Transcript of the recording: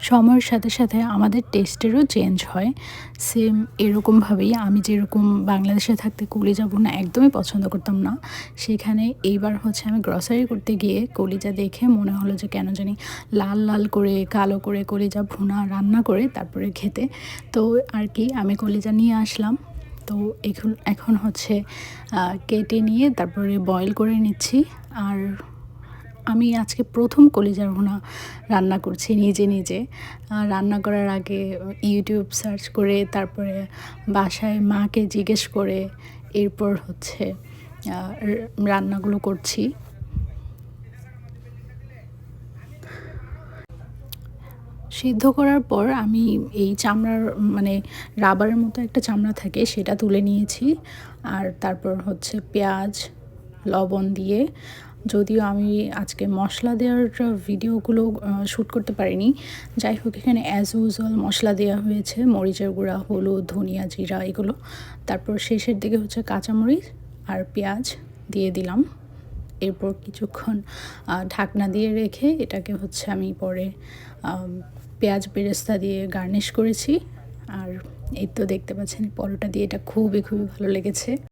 সময়ের সাথে সাথে আমাদের টেস্টেরও চেঞ্জ হয়। সেম এরকমভাবেই আমি যেরকম বাংলাদেশে থাকতে কলিজা ভুনা একদমই পছন্দ করতাম না, সেখানে এইবার হচ্ছে আমি গ্রসারি করতে গিয়ে কলিজা দেখে মনে হলো যে কেন জানি লাল লাল করে কালো করে কলিজা ভুনা রান্না করে তারপরে খেতে। তো আর কি আমি কলিজা নিয়ে আসলাম। তো এখন হচ্ছে কেটে নিয়ে তারপরে বয়েল করে নিচ্ছি। আর আমি আজকে প্রথম কলিজার ভুনা রান্না করছি নিজে নিজে। রান্না করার আগে ইউটিউব সার্চ করে তারপরে বাসায় মাকে জিজ্ঞেস করে এরপর হচ্ছে রান্নাগুলো করছি। সিদ্ধ করার পর আমি এই চামড়ার মানে রাবারের মতো একটা চামড়া থাকে সেটা তুলে নিয়েছি। আর তারপর হচ্ছে পেঁয়াজ লবণ দিয়ে, যদিও আমি আজকে মশলা দেওয়ার ভিডিওগুলো শ্যুট করতে পারিনি, যাই হোক এখানে অ্যাজ ইউজুয়াল মশলা দেওয়া হয়েছে, মরিচের গুঁড়া, হলুদ, ধনিয়া, জিরা এগুলো। তারপর শেষের দিকে হচ্ছে কাঁচামরিচ আর পেঁয়াজ দিয়ে দিলাম। এরপর কিছুক্ষণ ঢাকনা দিয়ে রেখে এটাকে হচ্ছে আমি পরে পেঁয়াজ বেরেস্তা দিয়ে গার্নিশ করেছি। আর এই তো দেখতে পাচ্ছেন পরোটা দিয়ে এটা খুবই খুবই ভালো লেগেছে।